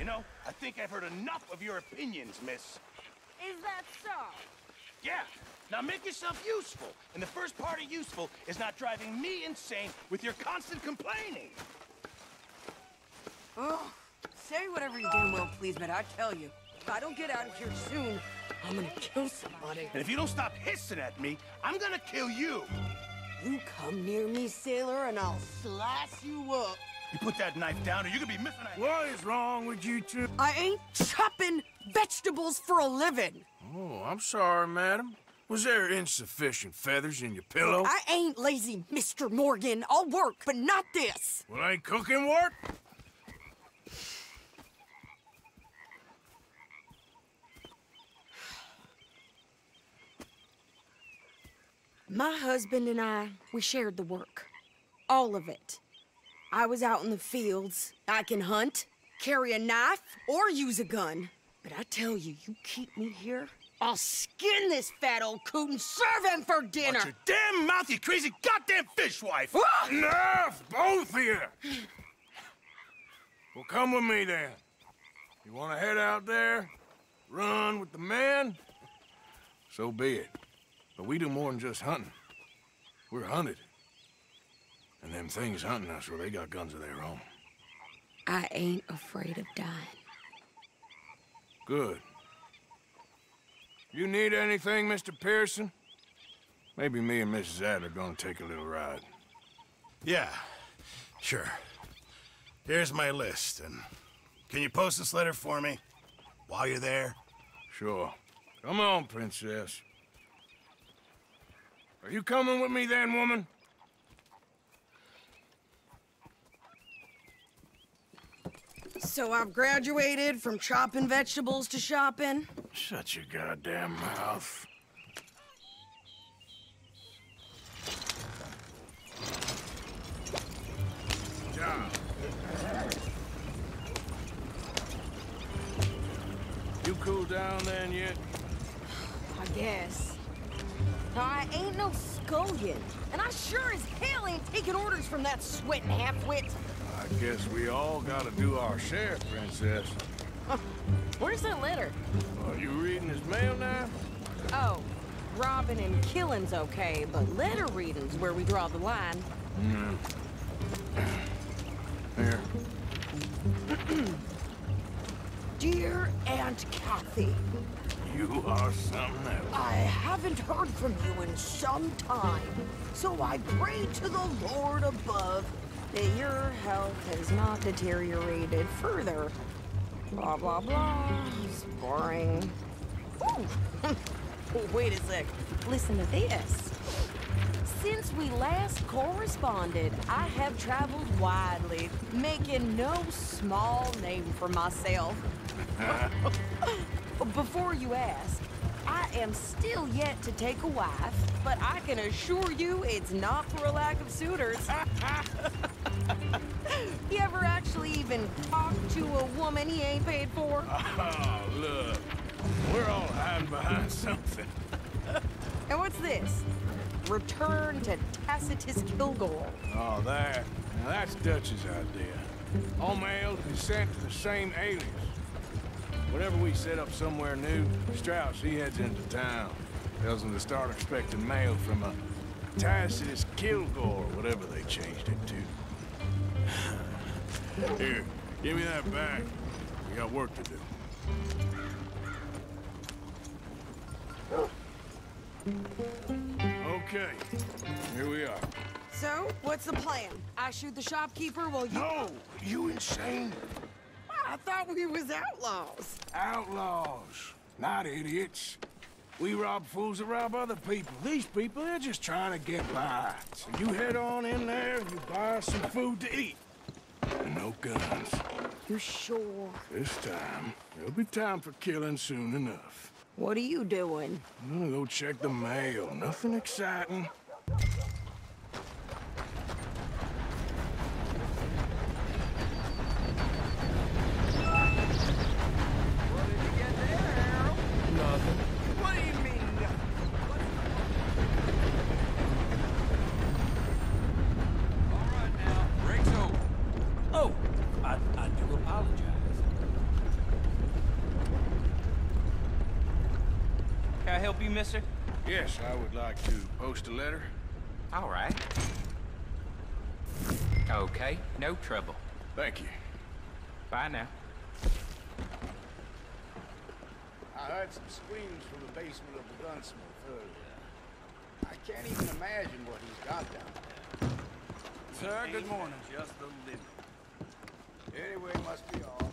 You know, I think I've heard enough of your opinions, miss. Is that so? Yeah. Now make yourself useful. And the first part of useful is not driving me insane with your constant complaining. Oh, say whatever you damn well please, but I tell you, if I don't get out of here soon, I'm gonna kill somebody. And if you don't stop hissing at me, I'm gonna kill you. You come near me, sailor, and I'll slice you up. You put that knife down or you're gonna be missing a... What is wrong with you two? I ain't chopping vegetables for a living. Oh, I'm sorry, madam. Was there insufficient feathers in your pillow? I ain't lazy, Mr. Morgan. I'll work, but not this. Well, ain't cooking work? My husband and I, we shared the work. All of it. I was out in the fields. I can hunt, carry a knife, or use a gun. But I tell you, you keep me here, I'll skin this fat old coot and serve him for dinner. Watch your damn mouth, you crazy goddamn fishwife! Enough, both of you! Well, come with me, then. You want to head out there, run with the men? So be it. But we do more than just hunting. We're hunted. And them things hunting us, well, they got guns of their own. I ain't afraid of dying. Good. You need anything, Mr. Pearson? Maybe me and Mrs. Adler gonna take a little ride. Yeah, sure. Here's my list, and can you post this letter for me while you're there? Sure. Come on, princess. Are you coming with me then, woman? So I've graduated from chopping vegetables to shopping. Shut your goddamn mouth. John. You cool down then yet? I guess. I ain't no scullion, and I sure as hell ain't taking orders from that sweating half-wit. I guess we all gotta do our share, princess. Where's that letter? Are you reading his mail now? Oh, robbing and killing's okay, but letter reading's where we draw the line. Here. Dear Aunt Kathy, You are something else. I haven't heard from you in some time, so I pray to the Lord above that your health has not deteriorated further. Blah, blah, blah. It's boring. Ooh. Wait a sec. Listen to this. Since we last corresponded, I have traveled widely, making no small name for myself. Before you ask, I am still yet to take a wife, but I can assure you it's not for a lack of suitors. You ever actually even talked to a woman he ain't paid for? Oh, look. We're all hiding behind something. And what's this? Return to Tacitus Kilgore. Oh, that. Now, that's Dutch's idea. All mail to be sent to the same alias. Whenever we set up somewhere new, Strauss, he heads into town. Tells them to start expecting mail from a Tacitus Kilgore, whatever they changed it to. Here, give me that back. We got work to do. Okay, here we are. So, what's the plan? I shoot the shopkeeper while you... No, you insane? I thought we was outlaws. Outlaws, not idiots. We rob fools that rob other people. These people, they're just trying to get by. So you head on in there and you buy us some food to eat. And no guns. You sure? This time, there'll be time for killing soon enough. What are you doing? I'm gonna go check the mail. Nothing exciting. I help you, mister? Yes, I would like to post a letter. All right. Okay, no trouble. Thank you. Bye now. I heard some screams from the basement of the gunsmith earlier. I can't even imagine what he's got down there. Sir, good morning. Just the limit. Anyway, must be all.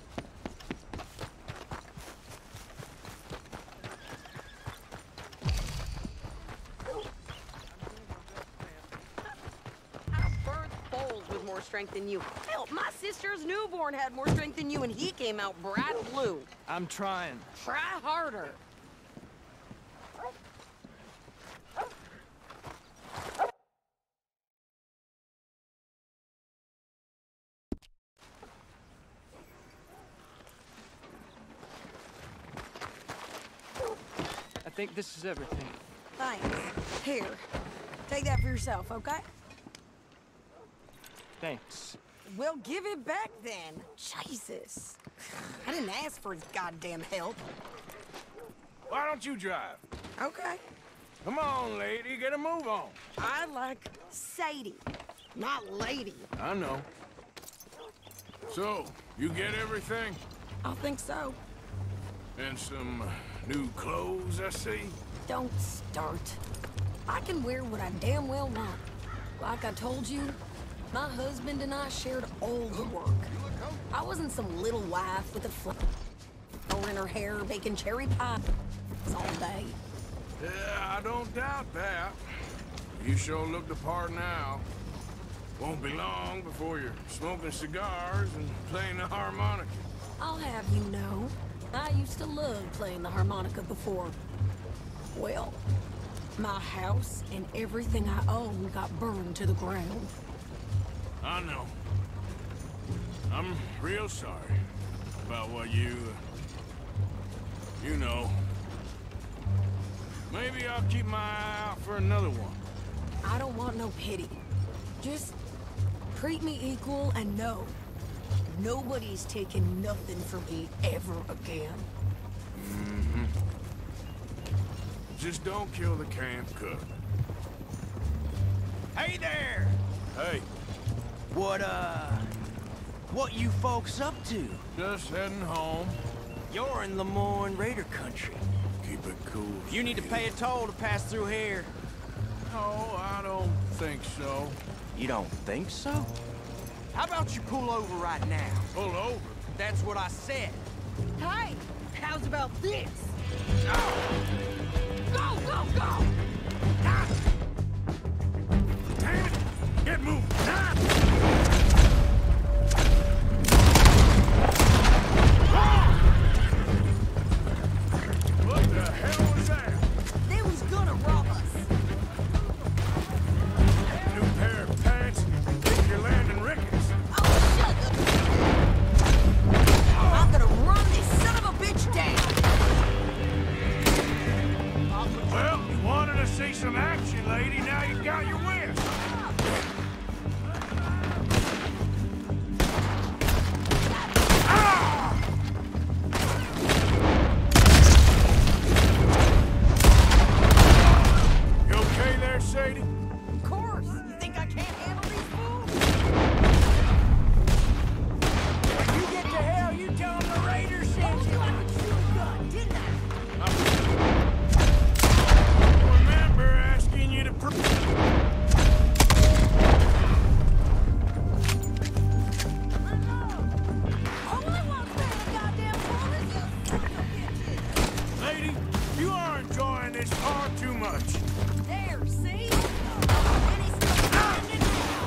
I birthed foals with more strength than you. Hell, my sister's newborn had more strength than you, and he came out bright blue. I'm trying. Try harder. I think this is everything. Thanks. Here, take that for yourself, okay? Thanks. Well, give it back then. Jesus. I didn't ask for his goddamn help. Why don't you drive? Okay. Come on, lady, get a move on. I like Sadie, not lady. I know. So, you get everything? I think so. And some new clothes, I see? Don't start. I can wear what I damn well want. Like I told you, my husband and I shared all the work. I wasn't some little wife with a flower in her hair baking cherry pie all day. Yeah, I don't doubt that. You sure look the part now. Won't be long before you're smoking cigars and playing the harmonica. I'll have you know, I used to love playing the harmonica before. Well, my house and everything I own got burned to the ground. I know. I'm real sorry about what you know. Maybe I'll keep my eye out for another one. I don't want no pity. Just treat me equal and know nobody's taking nothing from me ever again. Mm-hmm. Just don't kill the camp cook. Hey there! Hey, What you folks up to? just heading home. You're in Lemoyne Raider country. Keep it cool. You need to pay a toll to pass through here. No, I don't think so. You don't think so? How about you pull over right now? Pull over. That's what I said. Hey, how's about this? Go, go, go! Damn it! Get moving! Ah! What the hell was that? They was gonna rob us. New pair of pants? Think you're landing rickets? Oh, shut up! I'm gonna run this son of a bitch down. Well, you wanted to see some action, lady. Now you got your wish. You okay there, Sadie? Of course. You think I can't handle these fools? When you get to hell, you tell them the Raiders sent you. I would shoot a gun, didn't I? Remember asking you to Only one thing the goddamn fool is you son of a bitches. Lady, you are enjoying this far too much. There, see? And he's still standing now.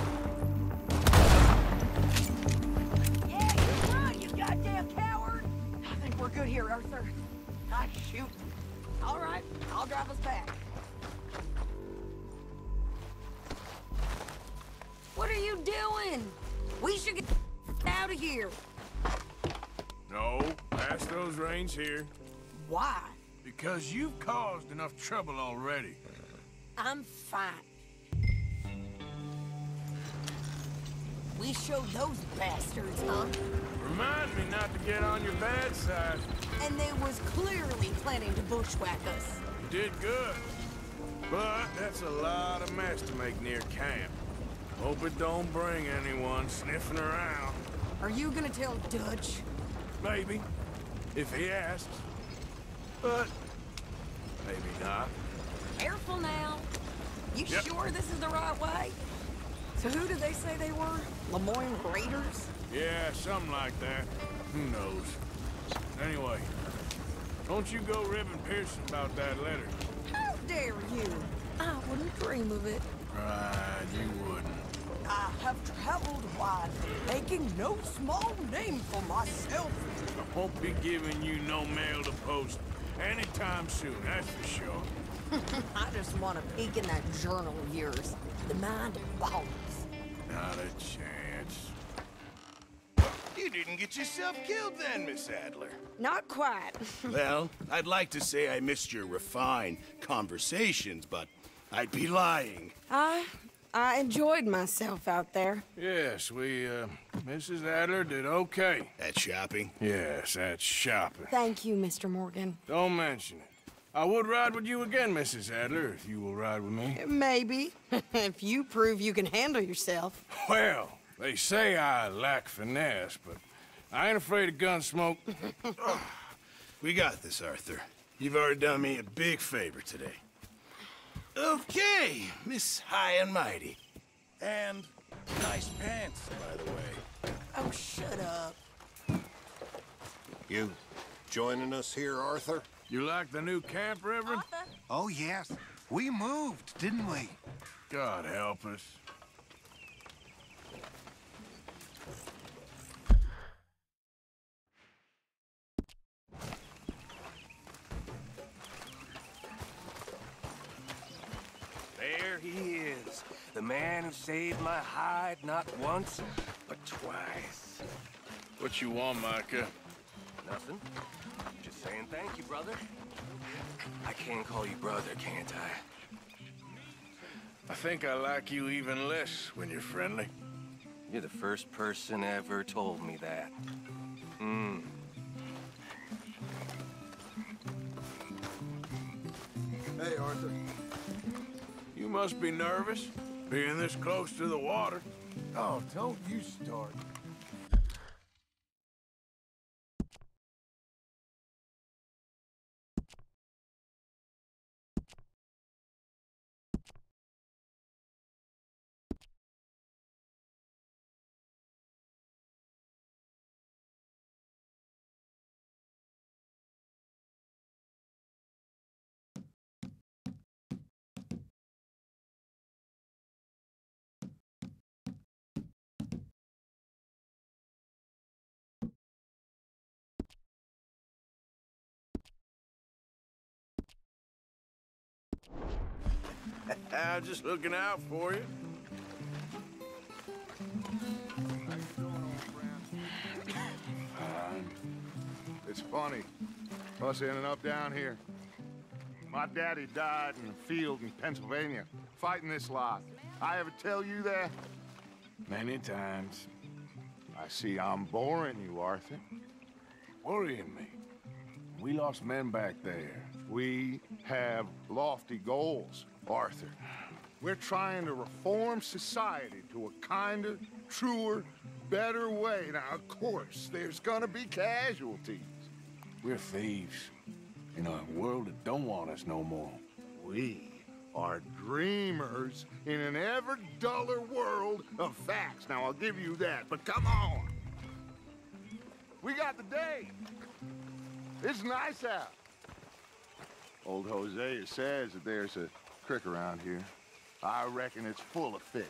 Yeah, you're right, you goddamn coward. I think we're good here, Arthur. Ah, shoot. All right, I'll drive us back. What are you doing? We should get out of here. No, pass those reins here. Why? Because you've caused enough trouble already. I'm fine. We showed those bastards, huh? Remind me not to get on your bad side. And they was clearly planning to bushwhack us. did good. But that's a lot of mess to make near camp. Hope it don't bring anyone sniffing around. Are you gonna tell Dutch? Maybe, if he asks. But maybe not. Careful now. You Yep. sure this is the right way? So who did they say they were? Lemoyne Raiders? Yeah, something like that. Who knows? Anyway, don't you go ribbing Pearson about that letter. How dare you? I wouldn't dream of it. Right, you wouldn't. I have traveled wide, making no small name for myself. I won't be giving you no mail to post anytime soon, that's for sure. I just want to peek in that journal of yours. The mind of balls. Not a chance. You didn't get yourself killed then, Miss Adler. Not quite. Well, I'd like to say I missed your refined conversations, but I'd be lying. I enjoyed myself out there. Yes, Mrs. Adler did okay. At shopping? Yes, that's shopping. Thank you, Mr. Morgan. Don't mention it. I would ride with you again, Mrs. Adler, if you will ride with me. Maybe. If you prove you can handle yourself. Well, they say I lack finesse, but I ain't afraid of gun smoke. We got this, Arthur. You've already done me a big favor today. Okay, Miss High and Mighty. And nice pants, by the way. Oh, shut up. You joining us here, Arthur? You like the new camp, Reverend? Oh, yes. We moved, didn't we? God help us. There he is, the man who saved my hide not once, but twice. What you want, Micah? Nothing. Just saying thank you, brother. I can call you brother, can't I? I think I like you even less when you're friendly. You're the first person ever told me that. Hey, Arthur. You must be nervous, being this close to the water. Oh, don't you start. I'm just looking out for you. It's funny, us ending up down here. My daddy died in a field in Pennsylvania, fighting this lot. I ever tell you that? Many times. I see I'm boring you, Arthur. Worrying me. We lost men back there. We have lofty goals, Arthur. We're trying to reform society to a kinder, truer, better way. Now, of course, there's gonna be casualties. We're thieves in a world that don't want us no more. We are dreamers in an ever duller world of facts. Now, I'll give you that, but come on. We got the day. It's nice out. Old Hosea says that there's a creek around here. I reckon it's full of fish.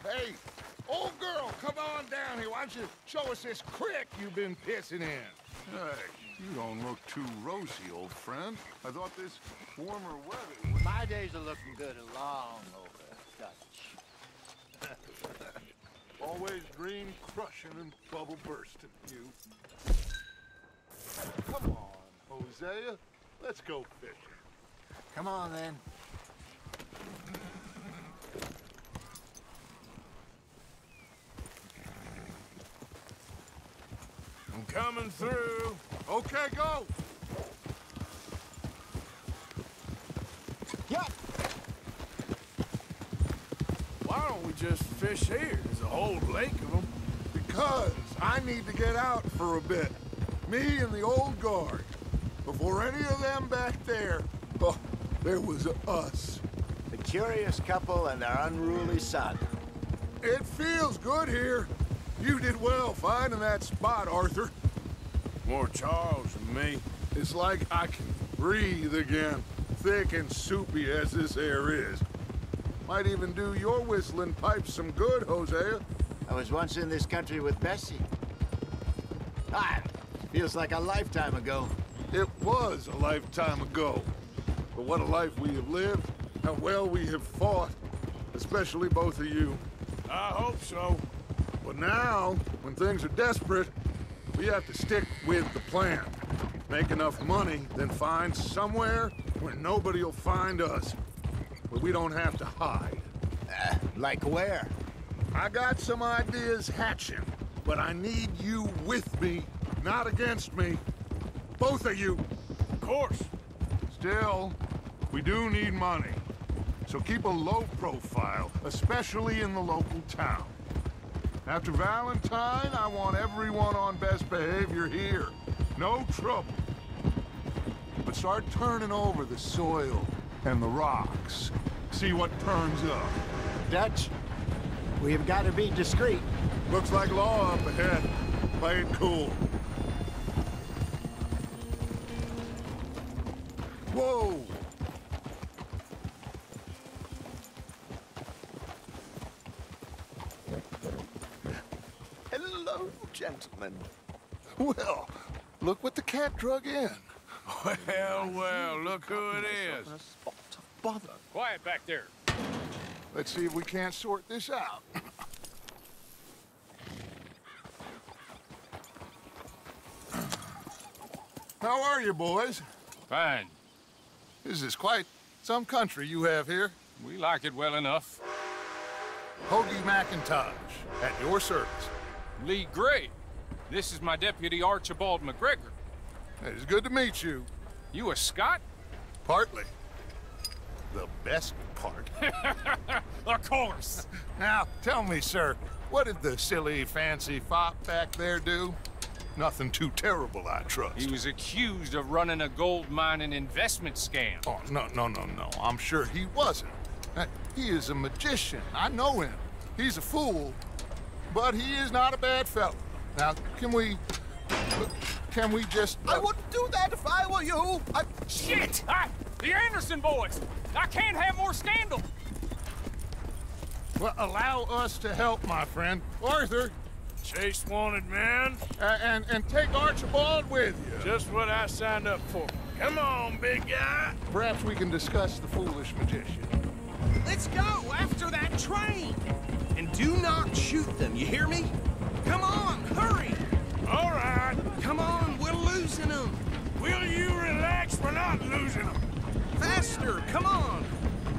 Hey, old girl, come on down here. Why don't you show us this creek you've been pissing in? Hey, you don't look too rosy, old friend. I thought this warmer weather would... My days are looking good and long over, Dutch. Always dream crushing and bubble bursting, you. Come on, Hosea. Let's go fishing. Come on, then. I'm coming through. Okay, go. Yup. Why don't we just fish here? There's a whole lake of them. Because I need to get out for a bit. Me and the old guard. Before any of them back there, oh, there was us. The curious couple and their unruly son. It feels good here. You did well finding that spot, Arthur. More Charles than me. It's like I can breathe again, thick and soupy as this air is. Might even do your whistling pipes some good, Hosea. I was once in this country with Bessie. Ah, feels like a lifetime ago. It was a lifetime ago. But what a life we have lived, how well we have fought, especially both of you. I hope so. But now, when things are desperate, we have to stick with the plan. Make enough money, then find somewhere where nobody will find us. Where we don't have to hide. Like where? I got some ideas hatching, but I need you with me, not against me. Both of you. Of course. Still, we do need money. So keep a low profile, especially in the local town. After Valentine, I want everyone on best behavior here. No trouble. But start turning over the soil and the rocks. See what turns up. Dutch, we've got to be discreet. Looks like law up ahead. Play it cool. Whoa! Hello, gentlemen. Well, look what the cat drug in. Well, look who it is. In a spot of bother. Quiet back there. Let's see if we can't sort this out. How are you, boys? Fine. This is quite some country you have here. We like it well enough. Hoagie McIntosh, at your service. Lee Gray. This is my deputy Archibald McGregor. It's good to meet you. You a Scot? Partly. The best part. Of course. Now, tell me, sir, what did the silly, fancy fop back there do? Nothing too terrible, I trust. He was accused of running a gold mining investment scam. Oh, no. I'm sure he wasn't. He is a magician. I know him. He's a fool, but he is not a bad fellow. Now, can we just... I wouldn't do that if I were you. Shit! The Anderson boys! I can't have more scandal! Well, allow us to help, my friend. Arthur! Chase wanted man. And take Archibald with you. Just what I signed up for. Come on, big guy. Perhaps we can discuss the foolish magician. Let's go after that train. And do not shoot them, you hear me? Come on, hurry. All right. Come on, we're losing them. Will you relax? We're not losing them. Faster, come on.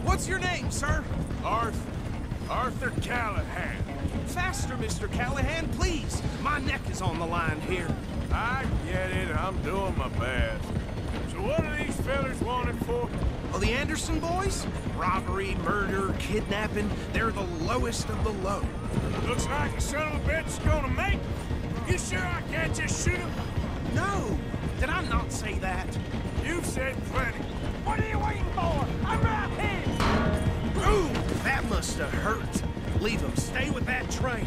What's your name, sir? Arthur Callahan. Faster, Mr. Callahan, please. My neck is on the line here. I get it. I'm doing my best. So what are these fellas wanted for? Oh, the Anderson boys? Robbery, murder, kidnapping. They're the lowest of the low. Looks like the son of a bitch is gonna make it. You sure I can't just shoot him? No. Did I not say that? You've said plenty. What are you waiting for? I'm right here! Ooh, that must have hurt. Leave him. Stay with that train.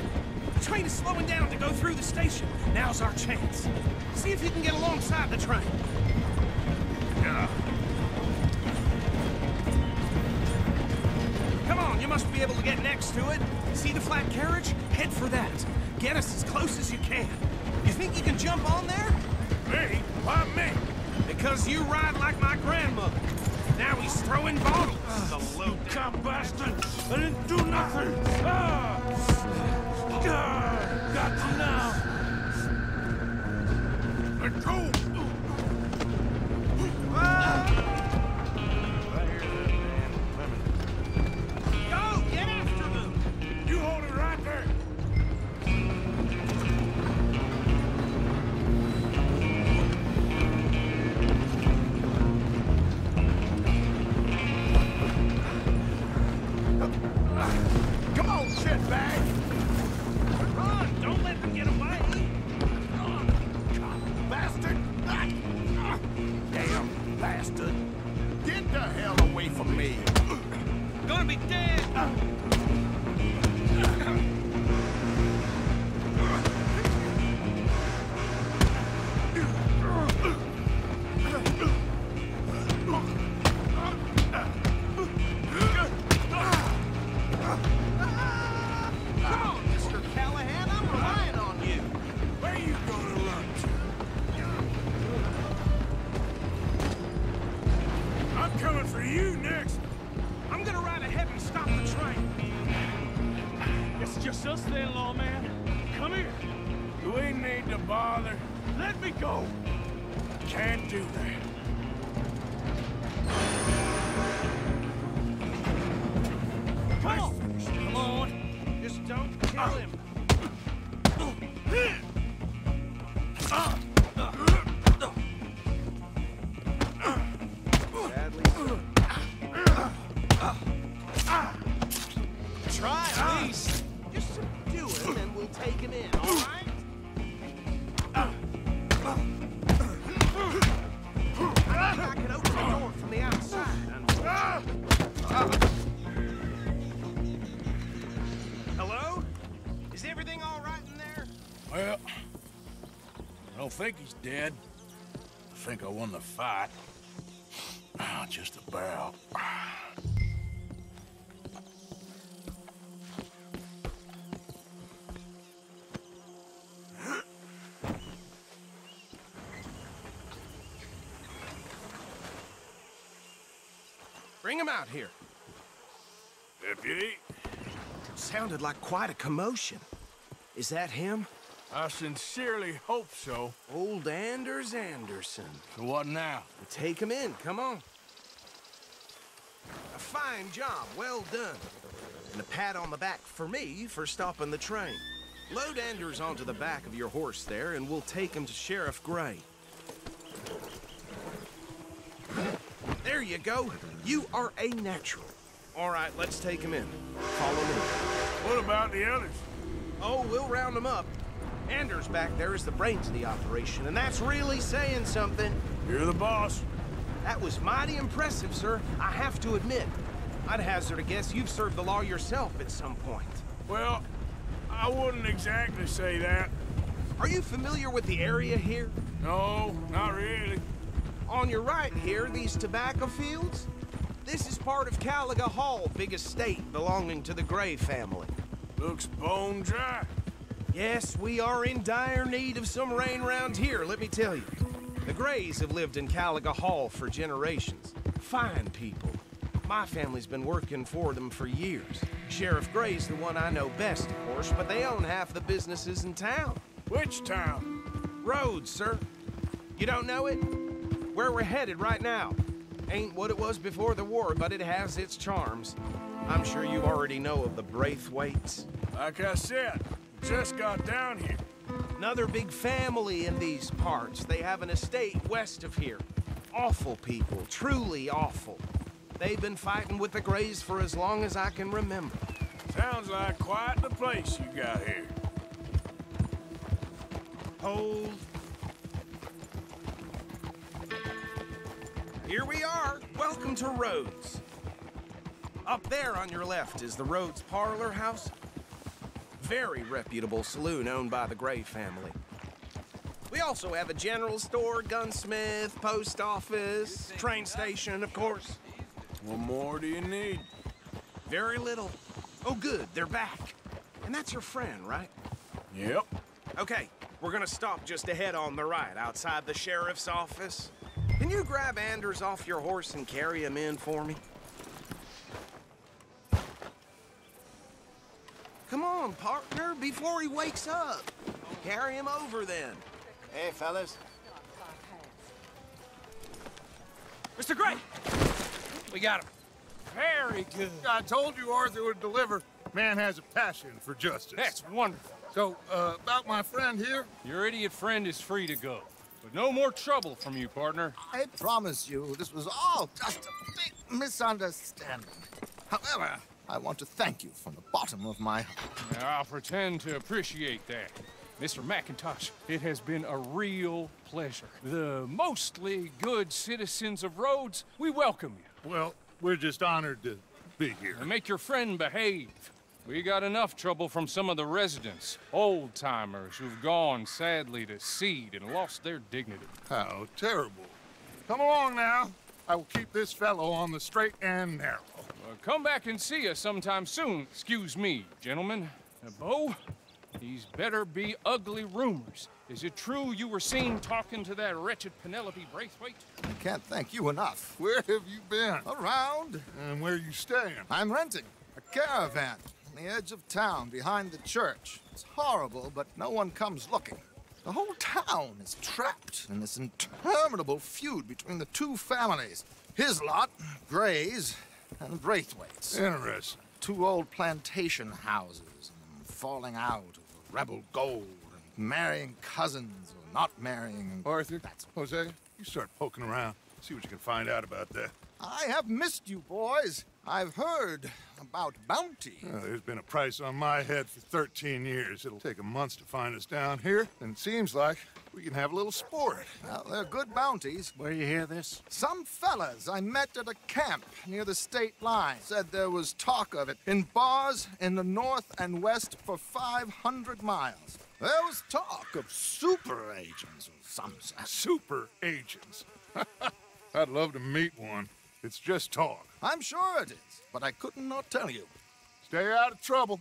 The train is slowing down to go through the station. Now's our chance. See if you can get alongside the train. Yeah. Come on, you must be able to get next to it. See the flat carriage? Head for that. Get us as close as you can. You think you can jump on there? Me? Why me? Because you ride like my grandmother. Now he's throwing bottles. The low cop bastard! I didn't do nothing! Got you now! Let go! gonna be dead! Just us then, lawman. Come here. We need to bother. Let me go. Can't do that. Come on. Come on. Just don't kill him. Try at least. Just subdue him and we'll take him in, all right? I think I can open the door from the outside, unfortunately. Hello? Is everything all right in there? Well, I don't think he's dead. I think I won the fight. Just about. Bring him out here. Deputy? Sounded like quite a commotion. Is that him? I sincerely hope so. Old Anders Anderson. So what now? Take him in, come on. A fine job, well done. And a pat on the back for me for stopping the train. Load Anders onto the back of your horse there, and we'll take him to Sheriff Gray. There you go. You are a natural. All right, let's take him in. Follow me. What about the others? Oh, we'll round them up. Anders back there is the brains of the operation, and that's really saying something. You're the boss. That was mighty impressive, sir. I have to admit. I'd hazard a guess you've served the law yourself at some point. Well, I wouldn't exactly say that. Are you familiar with the area here? No, not really. On your right here, these tobacco fields? This is part of Caliga Hall, big estate belonging to the Gray family. Looks bone dry. Yes, we are in dire need of some rain around here, let me tell you. The Grays have lived in Caliga Hall for generations. Fine people. My family's been working for them for years. Sheriff Gray's the one I know best, of course, but they own half the businesses in town. Which town? Rhodes, sir. You don't know it? Where we're headed right now. Ain't what it was before the war, but it has its charms. I'm sure you already know of the Braithwaites. Like I said, just got down here. Another big family in these parts. They have an estate west of here. Awful people, truly awful. They've been fighting with the Grays for as long as I can remember. Sounds like quite the place you got here. Hold. Here we are. Welcome to Rhodes. Up there on your left is the Rhodes Parlor House. Very reputable saloon owned by the Gray family. We also have a general store, gunsmith, post office, train station, of course. What more do you need? Very little. Oh, good, they're back. And that's your friend, right? Yep. Okay, we're gonna stop just ahead on the right, outside the sheriff's office. Can you grab Anders off your horse and carry him in for me? Come on, partner, before he wakes up. Carry him over, then. Hey, fellas. Mr. Gray! We got him. Very good. I told you Arthur would deliver. Man has a passion for justice. That's wonderful. So, about my friend here? Your idiot friend is free to go. But no more trouble from you, partner. I promise you, this was all just a big misunderstanding. However, I want to thank you from the bottom of my heart. I'll pretend to appreciate that. Mr. McIntosh, it has been a real pleasure. The mostly good citizens of Rhodes, we welcome you. Well, we're just honored to be here. And make your friend behave. We got enough trouble from some of the residents, old-timers who've gone, sadly, to seed and lost their dignity. How terrible. Come along now. I will keep this fellow on the straight and narrow. Come back and see us sometime soon. Excuse me, gentlemen. Bo, these better be ugly rumors. Is it true you were seen talking to that wretched Penelope Braithwaite? I can't thank you enough. Where have you been? Around. And where are you staying? I'm renting a caravan on the edge of town behind the church. It's horrible, but no one comes looking. The whole town is trapped in this interminable feud between the two families. His lot, Gray's, and Braithwaite's. Interesting. Two old plantation houses, and falling out over rebel gold, and marrying cousins or not marrying. And Arthur, Jose, you start poking around. See what you can find out about that. I have missed you, boys. I've heard about bounty. There's been a price on my head for 13 years. It'll take a month to find us down here, and it seems like we can have a little sport. Well, they're good bounties. Where you hear this? Some fellas I met at a camp near the state line said there was talk of it in bars in the north and west for 500 miles. There was talk of super agents or some such. Super agents. I'd love to meet one. It's just talk. I'm sure it is, but I couldn't not tell you. Stay out of trouble.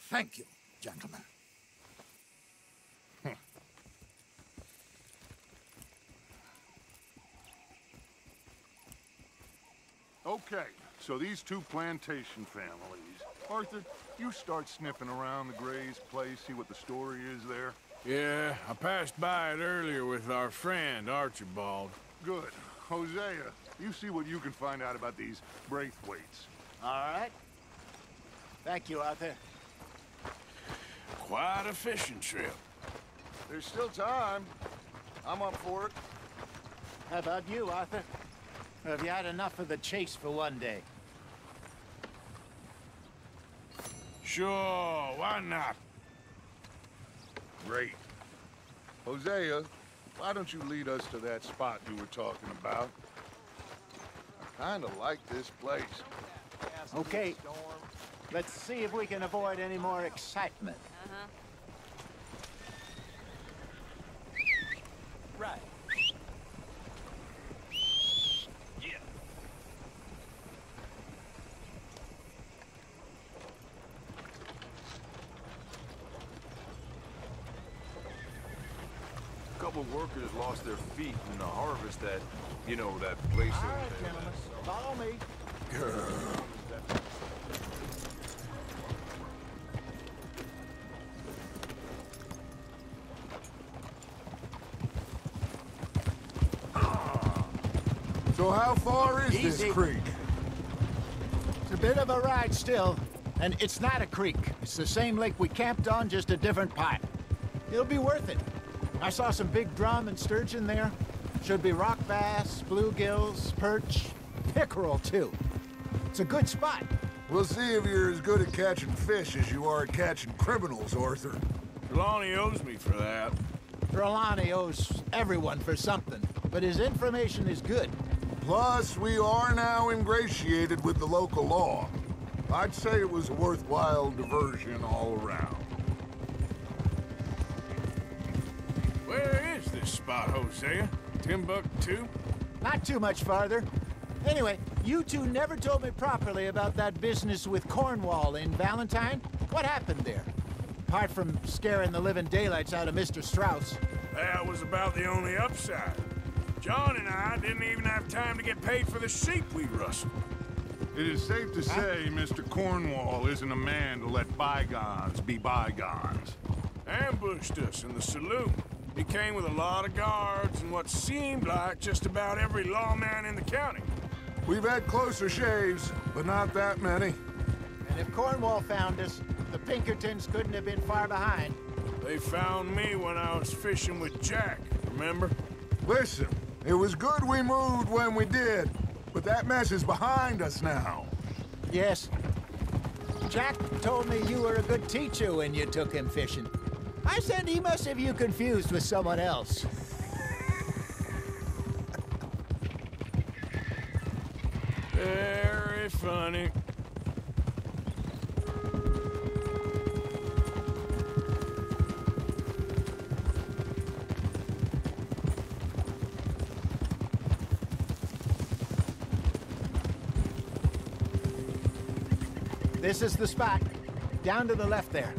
Thank you, gentlemen. Okay, so these two plantation families. Arthur, you start sniffing around the Gray's place, see what the story is there. Yeah, I passed by it earlier with our friend, Archibald. Good. Hosea, you see what you can find out about these Braithwaites. All right. Thank you, Arthur. Quite a fishing trip. There's still time. I'm up for it. How about you, Arthur? Or have you had enough of the chase for one day? Sure, why not? Great. Hosea, why don't you lead us to that spot you were talking about? I kinda like this place. Okay. Let's see if we can avoid any more excitement. Right. Yeah. A couple workers lost their feet in the harvest at, you know, that place. All right, gentlemen. Follow me. So how far is Easy. this creek? It's a bit of a ride still, and it's not a creek. It's the same lake we camped on, just a different part. It'll be worth it. I saw some big drum and sturgeon there. Should be rock bass, bluegills, perch, pickerel too. It's a good spot. We'll see if you're as good at catching fish as you are at catching criminals, Arthur. Trelawney owes me for that. Trelawney owes everyone for something, but his information is good. Plus, we are now ingratiated with the local law. I'd say it was a worthwhile diversion all around. Where is this spot, Hosea? Timbuktu? Not too much farther. Anyway, you two never told me properly about that business with Cornwall in Valentine. What happened there? Apart from scaring the living daylights out of Mr. Strauss. That was about the only upside. John and I didn't even have time to get paid for the sheep we rustled. It is safe to say Mr. Cornwall isn't a man to let bygones be bygones. Ambushed us in the saloon. He came with a lot of guards and what seemed like just about every lawman in the county. We've had closer shaves, but not that many. And if Cornwall found us, the Pinkertons couldn't have been far behind. They found me when I was fishing with Jack, remember? Listen, it was good we moved when we did, but that mess is behind us now. Yes. Jack told me you were a good teacher when you took him fishing. I said he must have you confused with someone else. Very funny. This is the spot. Down to the left there.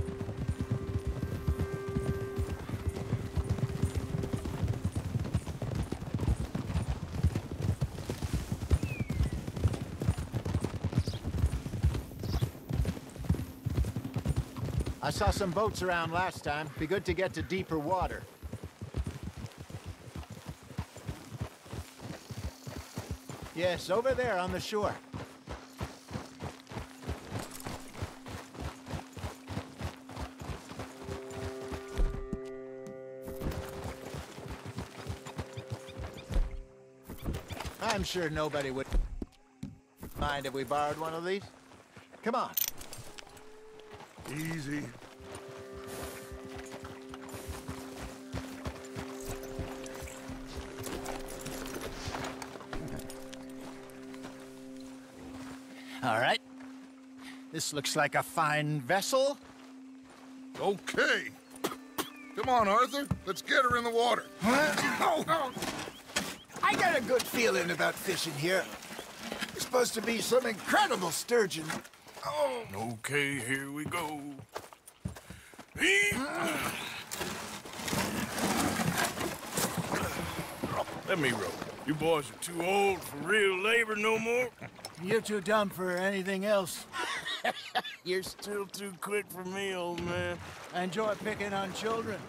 I saw some boats around last time. Be good to get to deeper water. Yes, over there on the shore. I'm sure nobody would mind if we borrowed one of these. Come on. Easy. All right. This looks like a fine vessel. Okay. Come on, Arthur. Let's get her in the water. I got a good feeling about fishing here. It's supposed to be some incredible sturgeon. Oh. Okay, here we go. Let me row. You boys are too old for real labor no more. You're too dumb for anything else. You're still too quick for me, old man. I enjoy picking on children.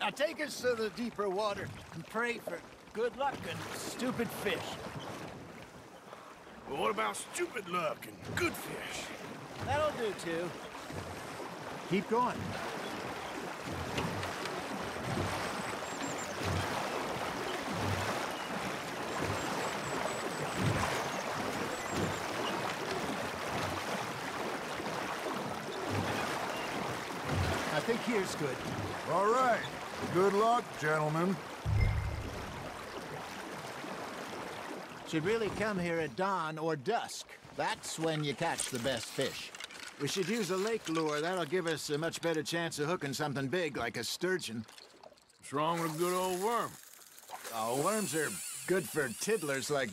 Now take us to the deeper water and pray for good luck and stupid fish. Well, what about stupid luck and good fish? That'll do, too. Keep going. I think here's good. All right. Good luck, gentlemen. Should really come here at dawn or dusk. That's when you catch the best fish. We should use a lake lure. That'll give us a much better chance of hooking something big like a sturgeon. What's wrong with a good old worm? Oh, worms are good for tiddlers like...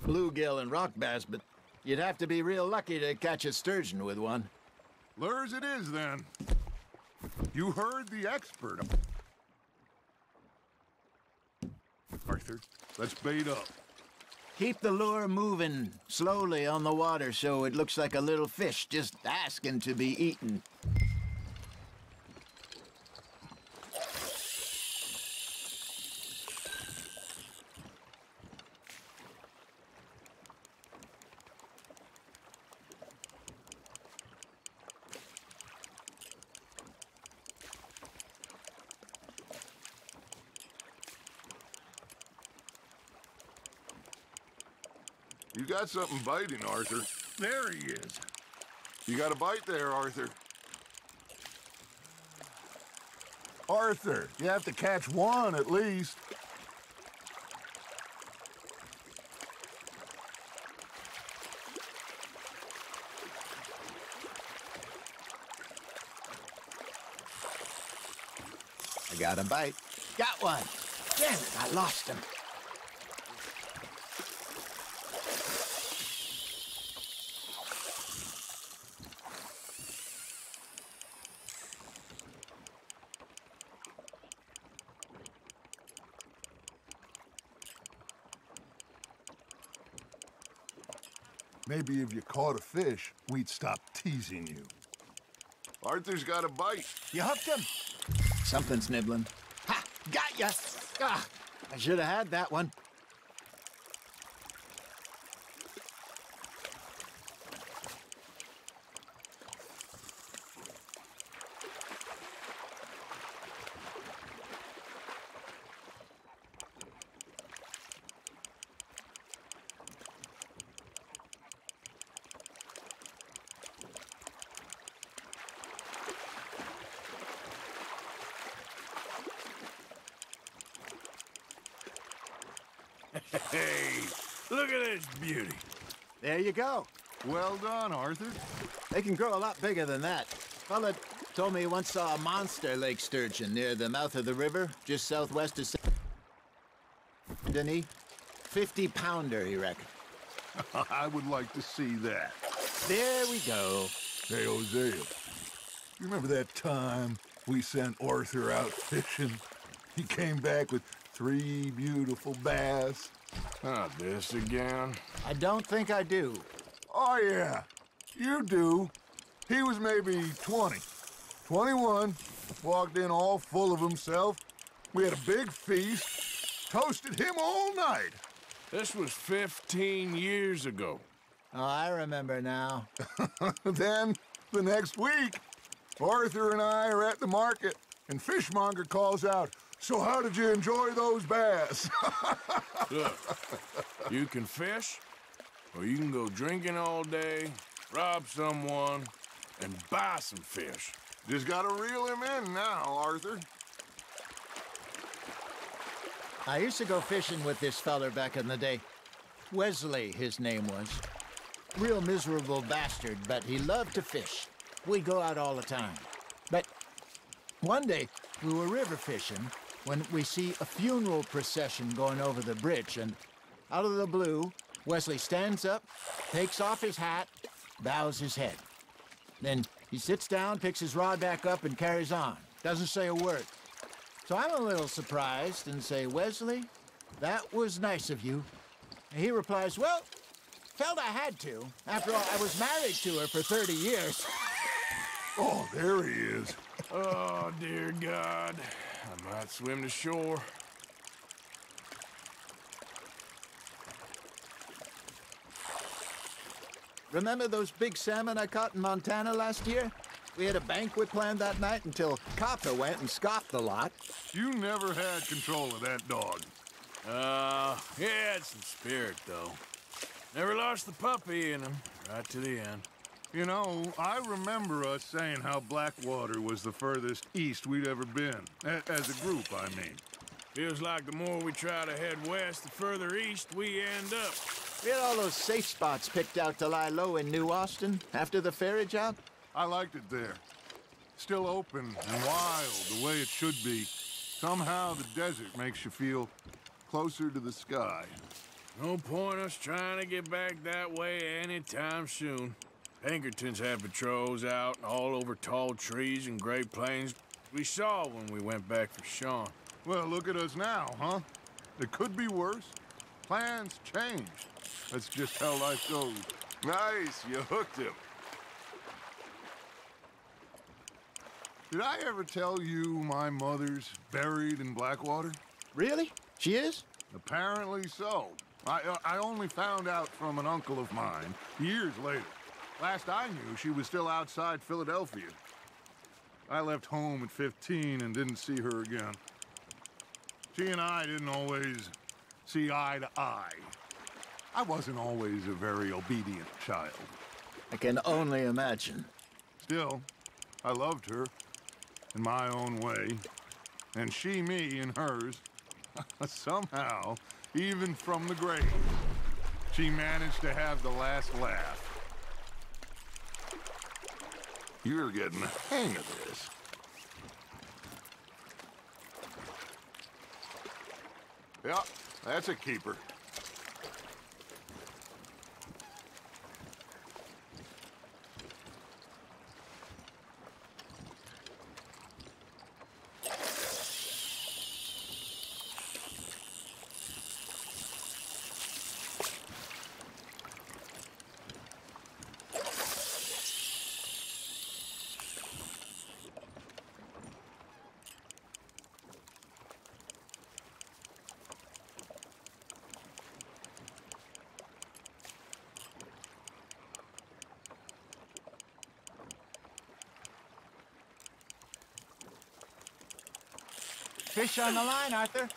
bluegill and rock bass, but you'd have to be real lucky to catch a sturgeon with one. Lures it is, then. You heard the expert. Arthur, let's bait up. Keep the lure moving slowly on the water so it looks like a little fish just asking to be eaten. You got something biting, Arthur. There he is. You got a bite there, Arthur. Arthur, you have to catch one at least. I got a bite. Got one. Damn it, I lost him. Maybe if you caught a fish, we'd stop teasing you. Arthur's got a bite. You hooked him. Something's nibbling. Ha! Got ya! Ah, I should have had that one. Hey, look at this beauty. There you go. Well done, Arthur. They can grow a lot bigger than that. Well, Told me he once saw a monster lake sturgeon near the mouth of the river, just southwest of Sydney. 50-pounder, he reckoned. I would like to see that. There we go. Hey, Hosea, you remember that time we sent Arthur out fishing? He came back with 3 beautiful bass. Not this again. I don't think I do. Oh, yeah, you do. He was maybe 20, 21, walked in all full of himself. We had a big feast, toasted him all night. This was 15 years ago. Oh, I remember now. Then, the next week, Arthur and I are at the market, and Fishmonger calls out, "So how did you enjoy those bass?" Look, you can fish, or you can go drinking all day, rob someone, and buy some fish. Just gotta reel him in now, Arthur. I used to go fishing with this feller back in the day. Wesley, his name was. Real miserable bastard, but he loved to fish. We'd go out all the time. But one day, we were river fishing when we see a funeral procession going over the bridge, and out of the blue, Wesley stands up, takes off his hat, bows his head. Then he sits down, picks his rod back up, and carries on. Doesn't say a word. So I'm a little surprised and say, "Wesley, that was nice of you." And he replies, "Well, felt I had to. After all, I was married to her for 30 years. Oh, there he is. Oh, dear God. I might swim to shore. Remember those big salmon I caught in Montana last year? We had a banquet planned that night until Copper went and scoffed the lot. You never had control of that dog. He had some spirit, though. Never lost the puppy in him, right to the end. You know, I remember us saying how Blackwater was the furthest east we'd ever been. As a group, I mean. Feels like the more we try to head west, the further east we end up. We had all those safe spots picked out to lie low in New Austin after the ferry job. I liked it there. Still open and wild, the way it should be. Somehow the desert makes you feel closer to the sky. No point us trying to get back that way anytime soon. Pinkertons had patrols out all over tall trees and Great Plains. We saw when we went back for Sean. Well, look at us now, huh? It could be worse. Plans change. That's just how life goes. Nice, you hooked him. Did I ever tell you my mother's buried in Blackwater? Really? She is? Apparently so. I only found out from an uncle of mine years later. Last I knew, she was still outside Philadelphia. I left home at 15 and didn't see her again. She and I didn't always see eye to eye. I wasn't always a very obedient child. I can only imagine. Still, I loved her in my own way, and she me in hers. Somehow, even from the grave, she managed to have the last laugh. You're getting the hang of this. Yeah, that's a keeper. Fish on the line, Arthur.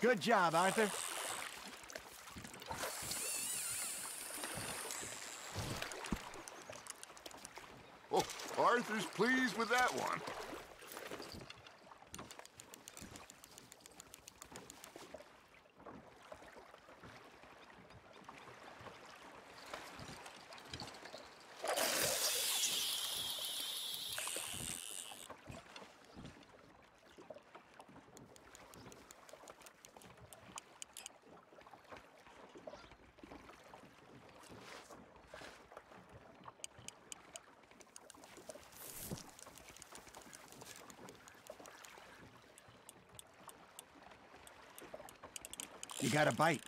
Good job, Arthur. Oh, Arthur's pleased with that one. You got a bite.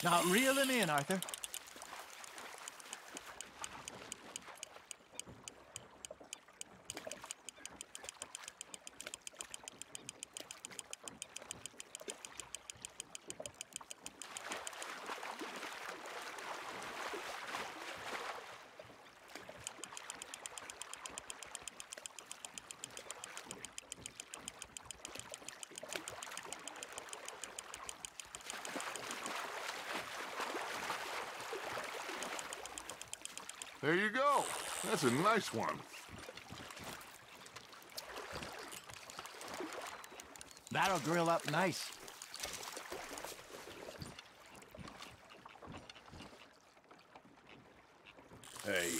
Now reel him in, Arthur. There you go. That's a nice one. That'll grill up nice. Hey,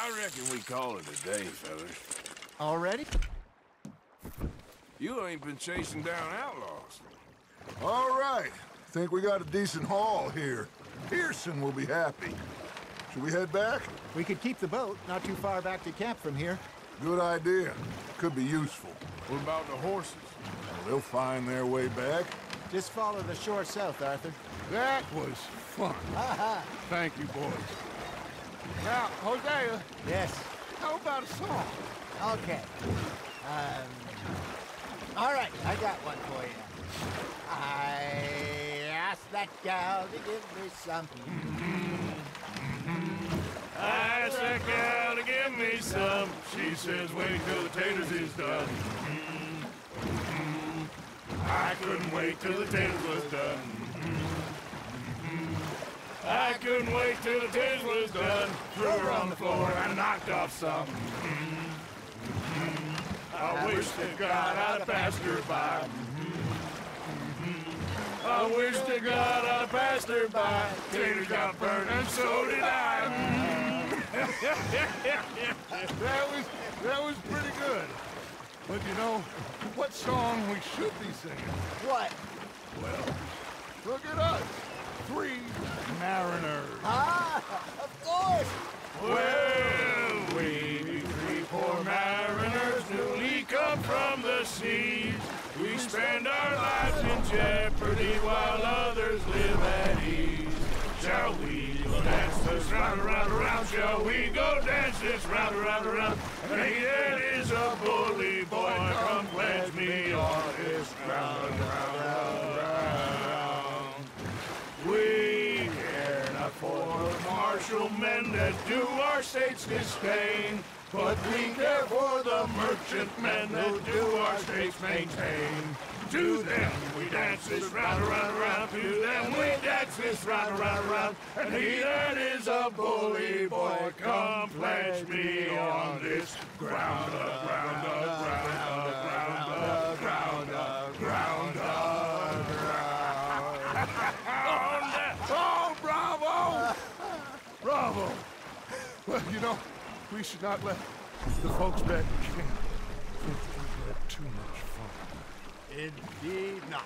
I reckon we call it a day, fellas. Already? You ain't been chasing down outlaws. All right. Think we got a decent haul here. Pearson will be happy. Should we head back? We could keep the boat not too far back to camp from here. Good idea. Could be useful. What about the horses? They'll find their way back. Just follow the shore south, Arthur. That was fun. Thank you, boys. Now, Hosea. Yes. How about a song? Okay. All right, I got one for you. I asked that gal to give me something. I asked that gal to give me some. She says, wait till the taters is done. I couldn't wait till the taters was done. I couldn't wait till the taters was done. Threw her on the floor and knocked off some. I wish to God I'd have passed her by. I wish to God I'd have passed her by. Taters got burned and so did I. that was pretty good. But you know, what song we should be singing? What? Well, look at us. 3 mariners. Ah, of course. Well, we be 3 poor mariners newly come from the seas. We spend our lives in jeopardy while others live at ease. Shall we go dance this round, around, around? Shall we go dance this round, around, around? Hey, that is a bully boy. Come pledge me on this ground, round, round. We care not for the martial men that do our state's disdain, but we care for the merchantmen that do our states maintain. To them we dance this round, around, around. To them we dance this round, around, around. And he that is a bully boy, come pledge me on this ground, ground, ground, ground, ground, ground, Oh, bravo! Bravo! Well, you know, we should not let the folks back in camp think we had too much fun. Indeed not.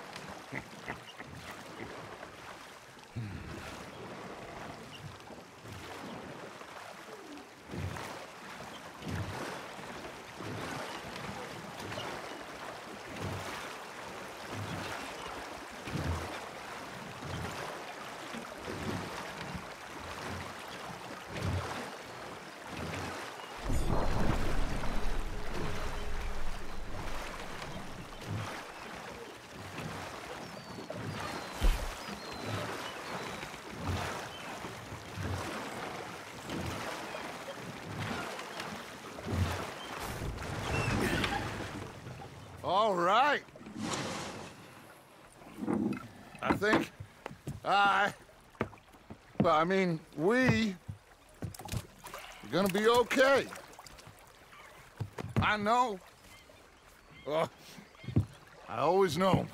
All right. I think we are gonna be okay. I know. Oh, I always know.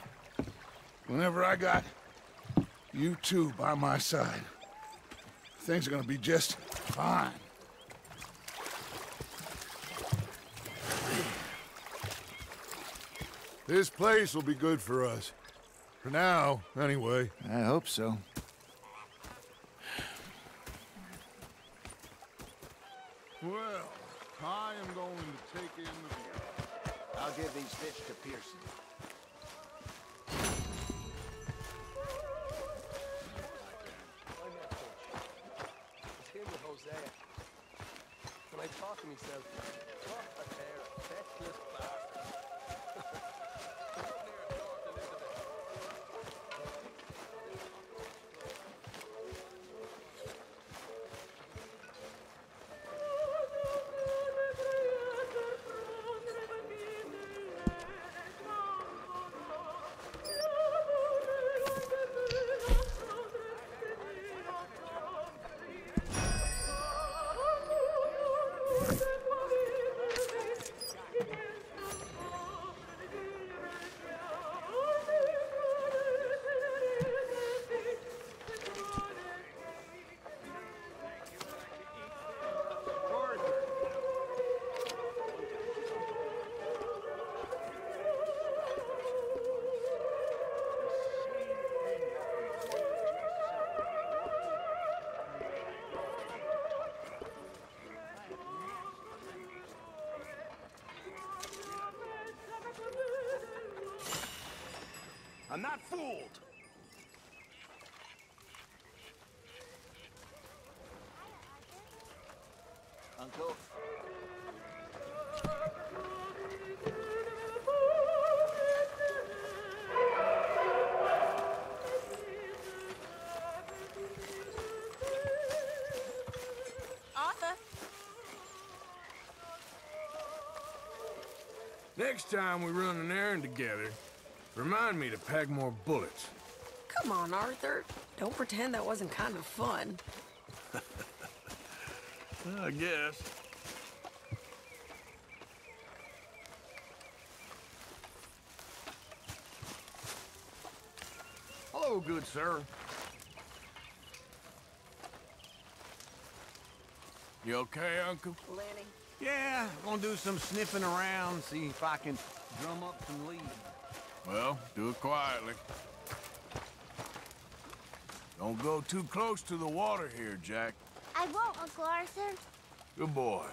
Whenever I got you two by my side, things are gonna be just fine. This place will be good for us. For now, anyway. I hope so. Well, I am going to take in the view. I'll give these fish to Pearson. It's him with Hosea. When I talk to myself, what a pair of feckless bastards. I'm not fooled. Uncle? Arthur? Next time we run an errand together, remind me to pack more bullets. Come on, Arthur. Don't pretend that wasn't kind of fun. I guess. Hello, good sir. You okay, Uncle? Lenny? Yeah, gonna do some sniffing around, see if I can drum up some leads. Well, do it quietly. Don't go too close to the water here, Jack. I won't, Uncle Arthur. Good boy.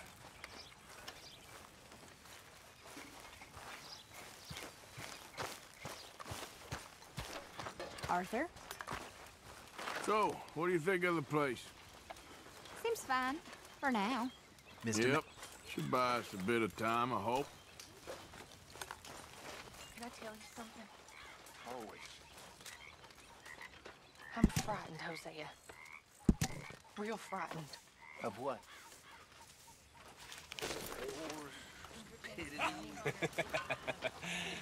Arthur? So, what do you think of the place? Seems fine. For now. Yep. Should buy us a bit of time, I hope. Can I tell you something? Always. I'm frightened, Hosea. Real frightened. Of what?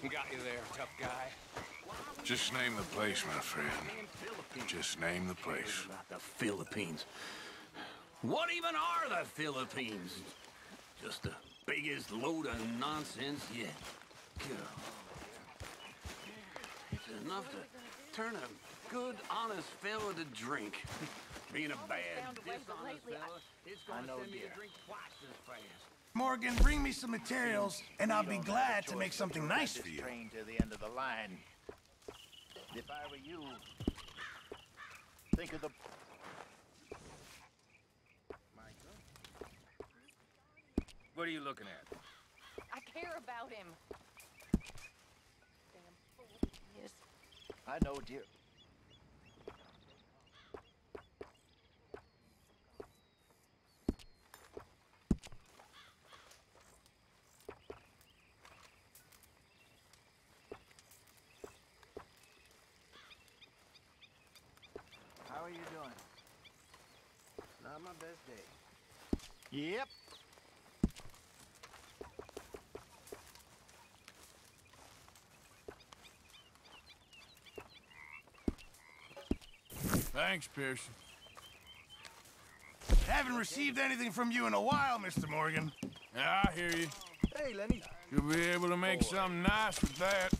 Got you there, tough guy. Just name the place, my friend. Just name the place. About the Philippines. What even are the Philippines? Just the biggest load of nonsense yet. God. It's enough to turn a good, honest fella to drink. Being a bad, dishonest fella, it's gonna send me to drink twice as fast. Morgan, bring me some materials, and I'll be glad to make something nice for you. Train to the end of the line. If I were you, think of the... What are you looking at? I care about him. Damn fool he is. I know, dear. How are you doing? Not my best day. Yep. Thanks, Pearson. Haven't received anything from you in a while, Mr. Morgan. Yeah, I hear you. Hey, Lenny. You'll be able to make something nice with that.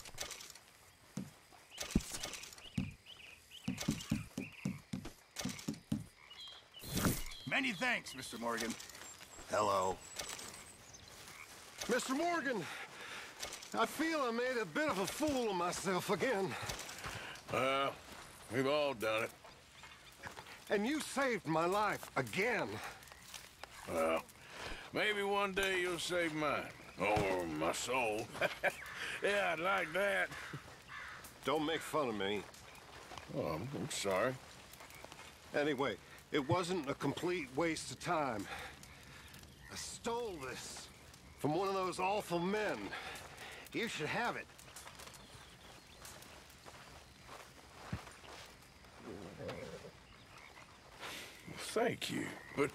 Many thanks, Mr. Morgan. Hello. Mr. Morgan, I feel I made a bit of a fool of myself again. We've all done it. And you saved my life again. Well, maybe one day you'll save mine. Or my soul. Yeah, I'd like that. Don't make fun of me. Oh, I'm sorry. Anyway, it wasn't a complete waste of time. I stole this from one of those awful men. You should have it. Thank you, but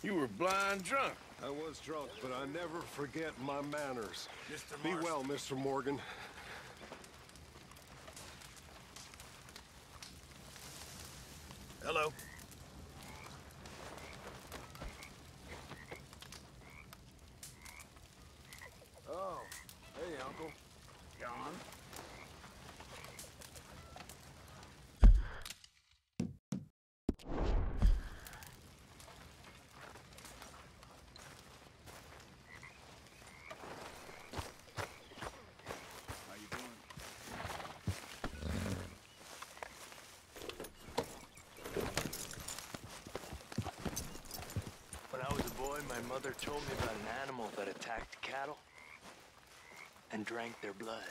you were blind drunk. I was drunk, but I never forget my manners. Mr. Be Marston. well, Mr. Morgan. Hello. Oh, hey, Uncle. John? How you doing? When I was a boy, my mother told me about an animal that attacked cattle and drank their blood.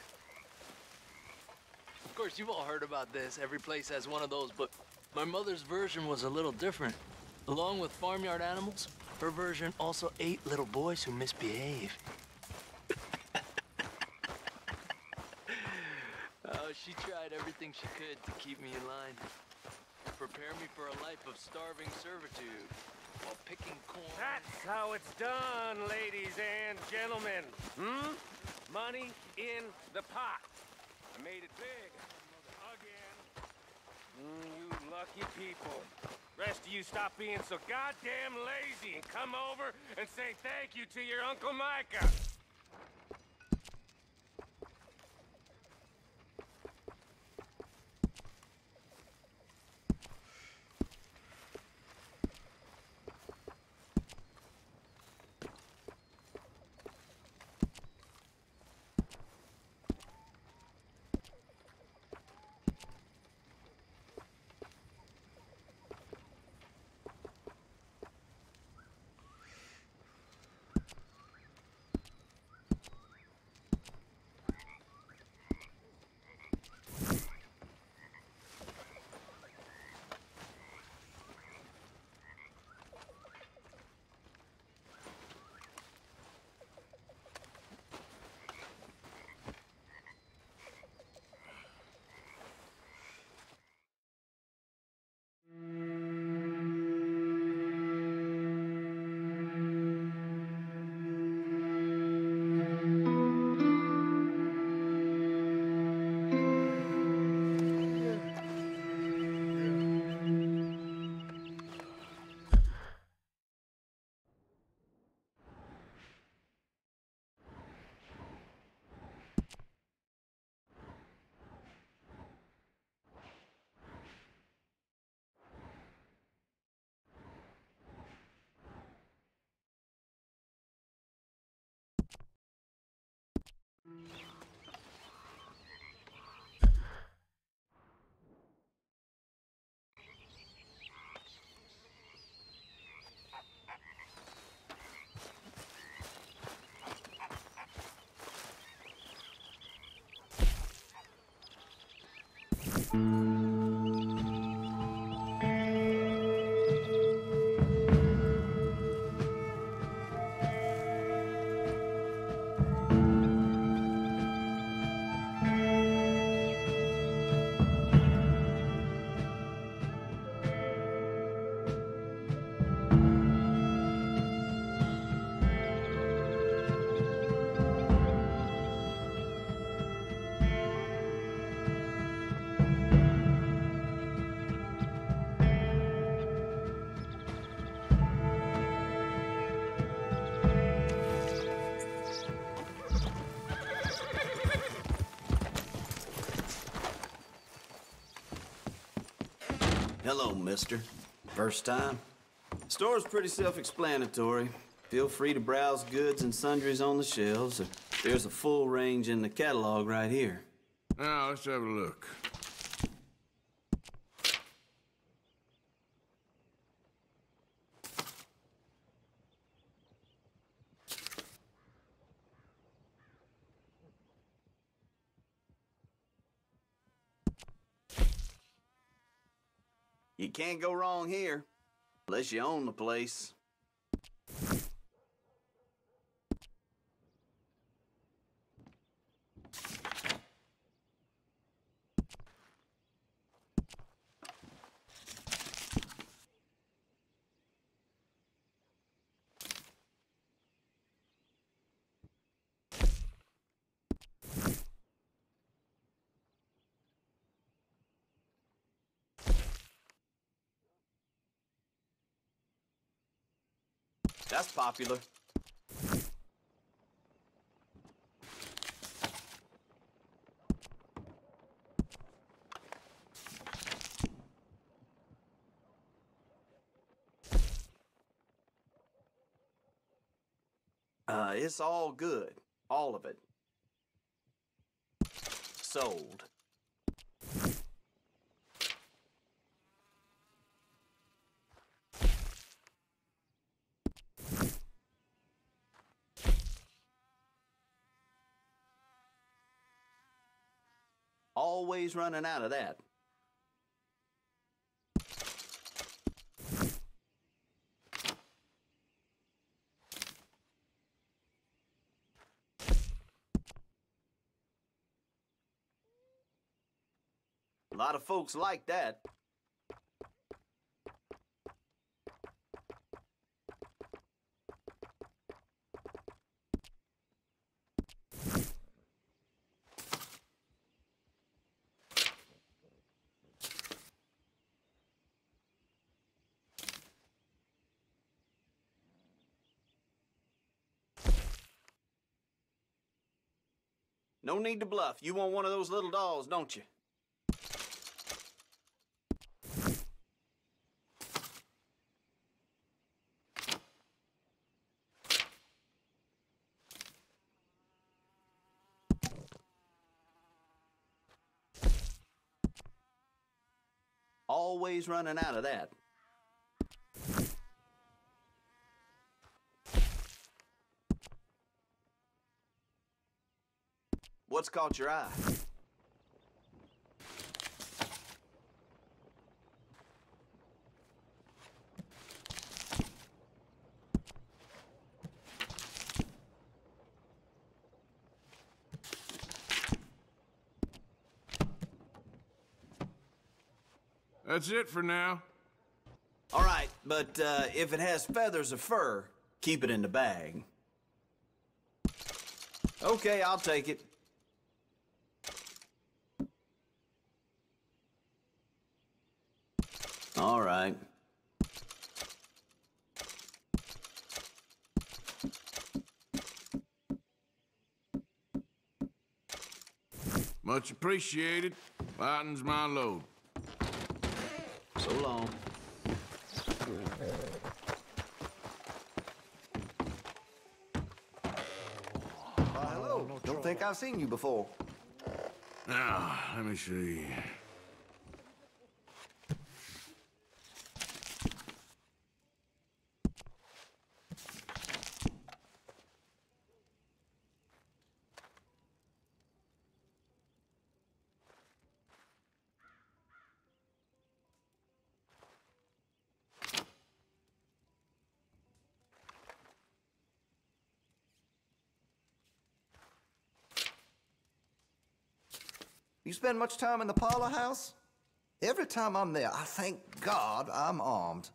Of course, you've all heard about this. Every place has one of those, but my mother's version was a little different. Along with farmyard animals, her version also ate little boys who misbehaved. She tried everything she could to keep me in line, prepare me for a life of starving servitude while picking corn. That's how it's done, ladies and gentlemen. Money in the pot. I made it big. Again. You lucky people. Rest of you stop being so goddamn lazy and come over and say thank you to your Uncle Micah. Hello, mister. First time? Store's pretty self-explanatory. Feel free to browse goods and sundries on the shelves. There's a full range in the catalog right here. Now, let's have a look. You can't go wrong here, unless you own the place. That's popular. It's all good. All of it. Sold. Always running out of that. A lot of folks like that. No need to bluff. You want one of those little dolls, don't you? Always running out of that. What's caught your eye? That's it for now. All right, but if it has feathers or fur, keep it in the bag. Okay, I'll take it. All right. Much appreciated. Lightens my load. So long. Hello. Don't think I've seen you before. Now, let me see. You spend much time in the parlor house? Every time I'm there, I thank God I'm armed.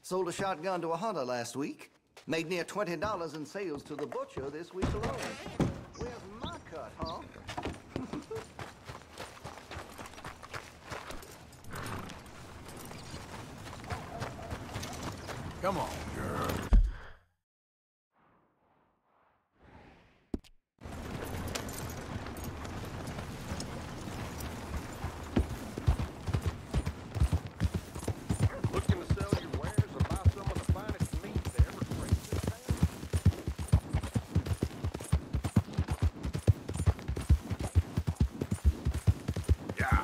Sold a shotgun to a hunter last week. Made near $20 in sales to the butcher this week alone. Where's my cut, huh? Come on, girl. Looking to sell your wares and buy some of the finest meat that ever graced this town? Yeah.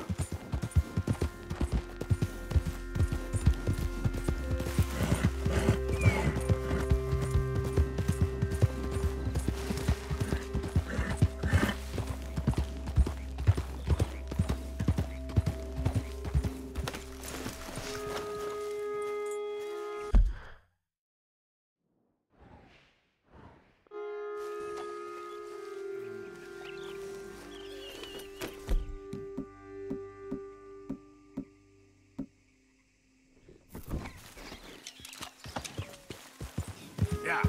Yeah.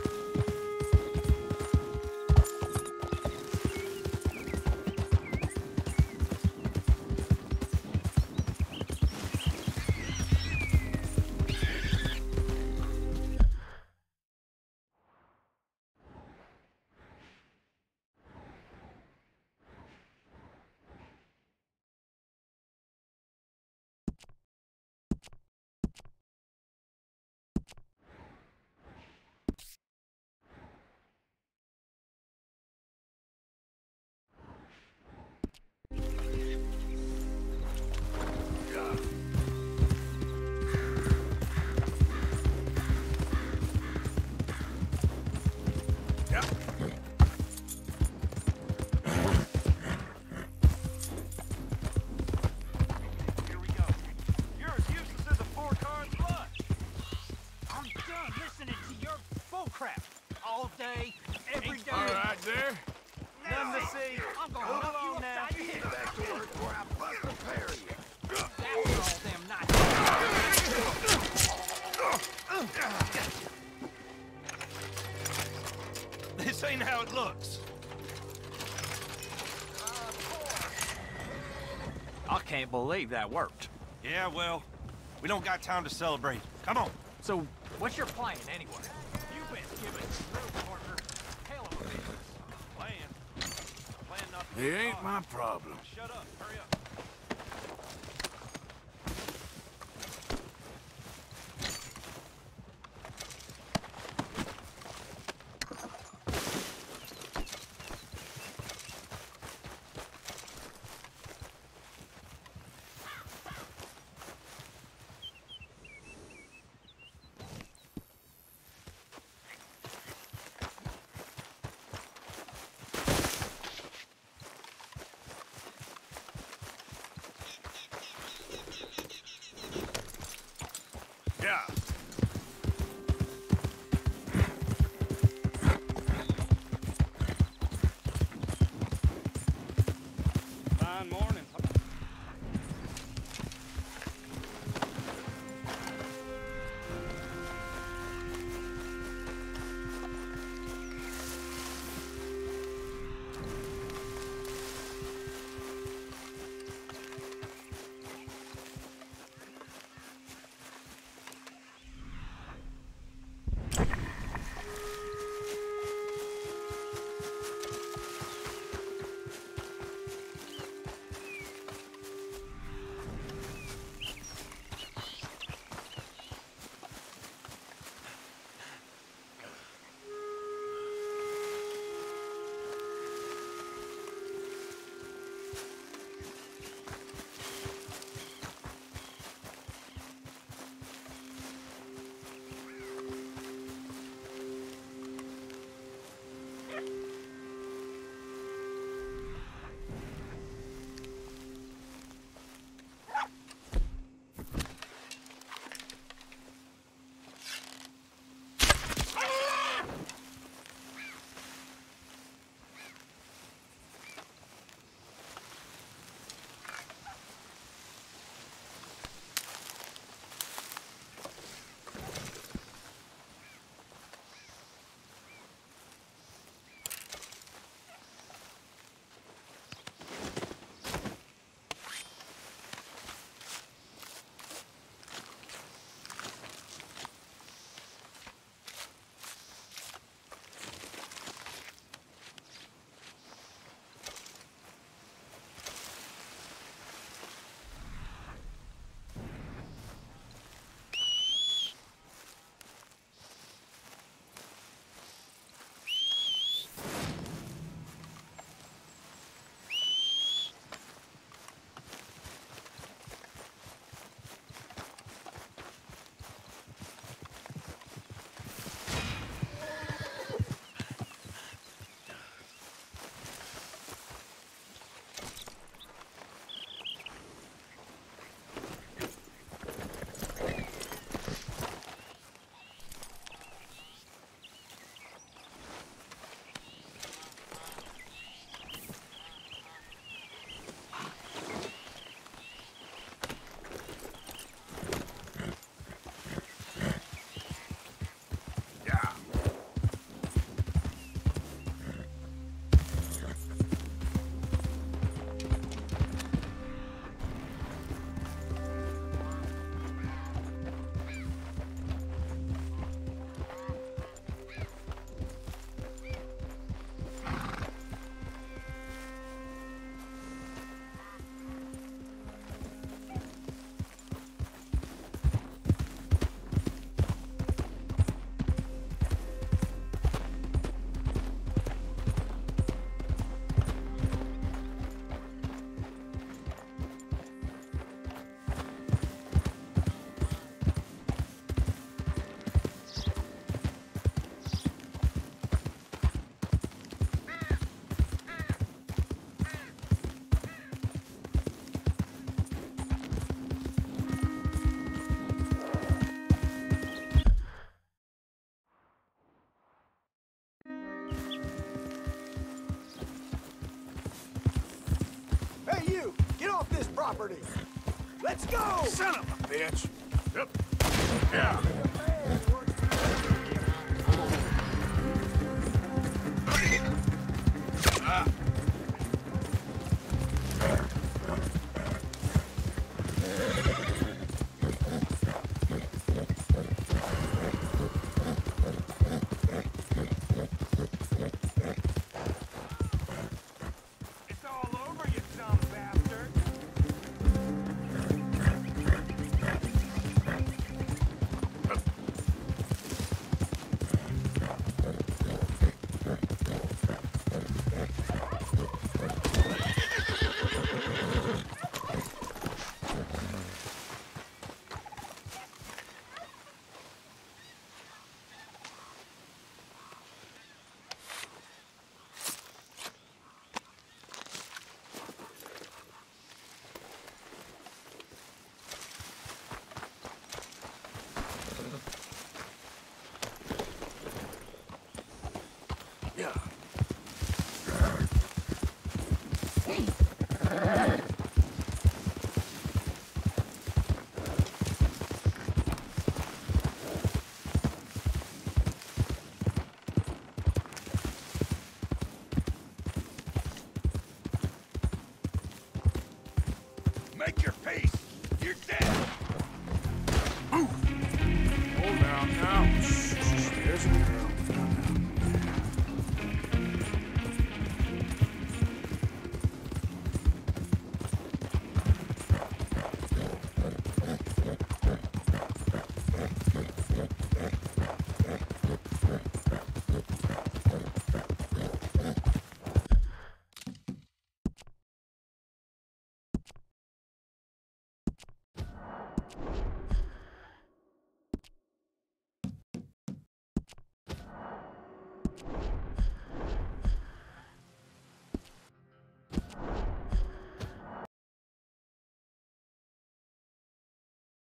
All day, every day. All right, there. Nothing to see. I'm going to knock you now. Get back to work or I bust a pair of you. That was all them nice. This ain't how it looks. I can't believe that worked. Yeah, well, we don't got time to celebrate. Come on. So, what's your plan, anyway? You've been given real partner. Hell of a business. Plan not to... It ain't my problem. Shut up. Hurry up. Yeah. Fine morning. property. Let's go! Son of a bitch! Yeah.